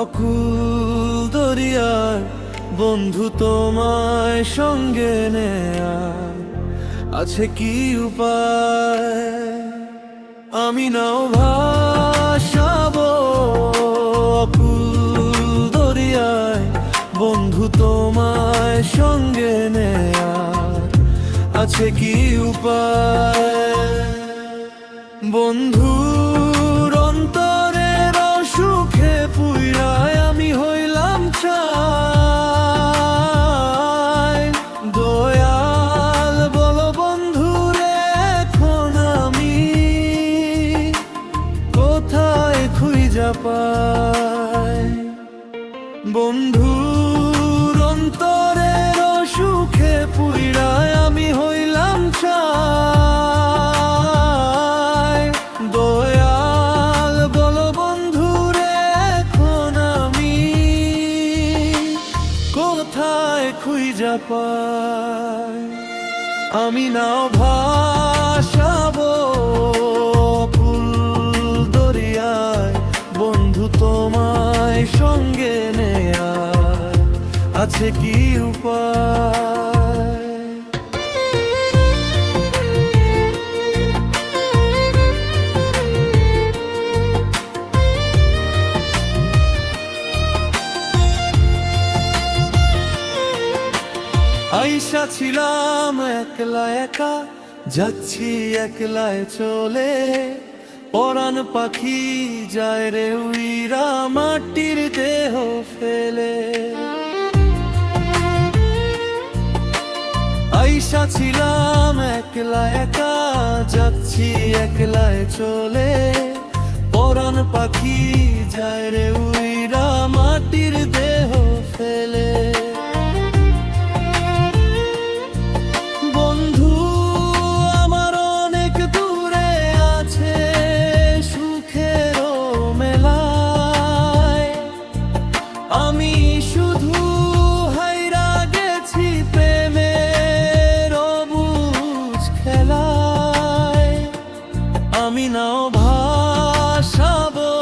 অকুল দরিয়ার বন্ধু তোমায় সঙ্গে নেয়া আছে কি উপায়? আমি নাও ভাসাবো অকুল দরিয়ায়, বন্ধু তোমায় সঙ্গে নেয়া আছে কি উপায়? বন্ধুর অন্তরের সুখে পুইরায় আমি হইলাম ছাই। দয়াল বলো বন্ধুরে এখন আমি কোথায় খুঁজা পাই? বন্ধুর অন্তরের সুখে পুইরায় আমি হইলাম ছাই। দয়াল বলো বন্ধুরে এখন আমি কোথায় খুঁজা পাই? আমি নাও ভাসাবো অকুল দরিয়ায়, বন্ধু তোমায় সঙ্গে নেয়া আছে কি উপায়? আইসা ছিলাম একলা একা, যাচ্ছি একলায় চলে। পরাণ পাখি যায় রে উইরা মাটির দেহ ফেলে। আইসা ছিলাম একলা একা, যাচ্ছি একলায় চলে। পরাণ পাখি যায় রে উইরা মাটির দেহ ফেলে। আমি শুধু হাইরা গেছি প্রেমের অবুঝ খেলায়। আমি নাও ভাসাবো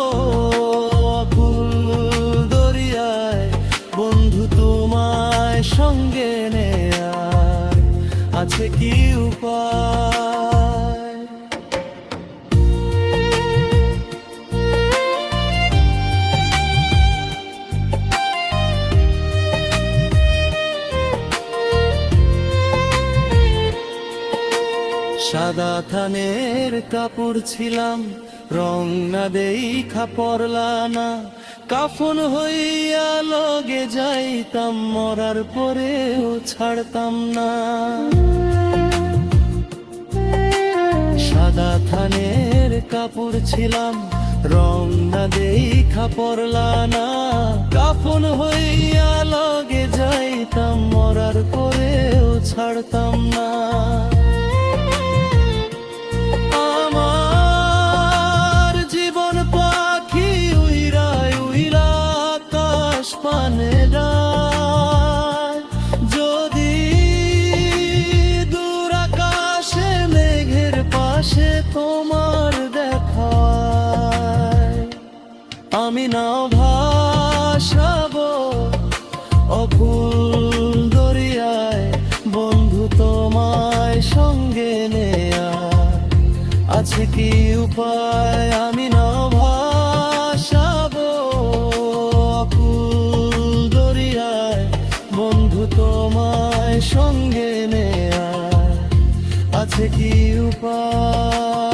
অকুল দরিয়ায়, বন্ধু তোমায় সঙ্গে নেয়া আছে কি উপায়? সাদা থানের কাপড় ছিলাম, রং না দেখা পরলা না। কাফন হইয়া লগে যাইতাম, মরার পরেও ছাড়তাম না। সাদা থানের কাপড় ছিলাম, রং না দেখা পরলা না। কাফন হইয়া লগে যাইতাম, মরার পরেও ছাড়তাম না। আমার জীবন পাখি উইরায় উইরা আকাশ পানে যায়। যদি দূর আকাশে মেঘের পাশে তোমার দেখা, আমি নাও ভাসাবো অকুল দরিয়ায়, বন্ধু তোমায় সঙ্গে নেয়া আছে কি উপায়? আমি নাও ভাসাবো অকুল দরিয়ায়, বন্ধু তোমায় সঙ্গে নেয়া আছে কি উপায়?